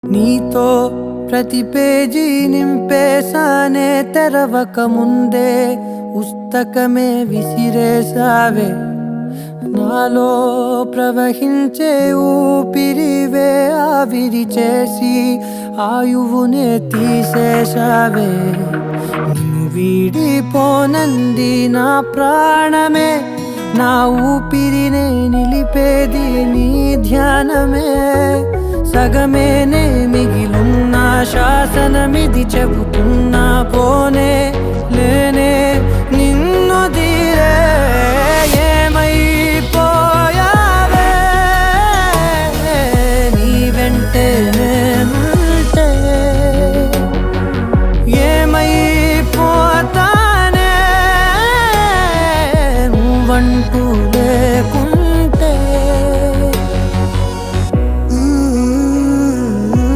నీతో ప్రతి పేజీ నింపేసానే తెరవక ముందే పుస్తకమే విసిరేసావే నాలో ప్రవహించే ఊపిరివే ఆవిరి చేసి ఆయువునే తీసేసావే నిన్ను వీడిపోనంది నా ప్రాణమే నా ఊపిరినే నిలిపేది నీ ధ్యానమే సగమేనే మిగిలున్న శాసనమిది చెబుతున్నా పోనే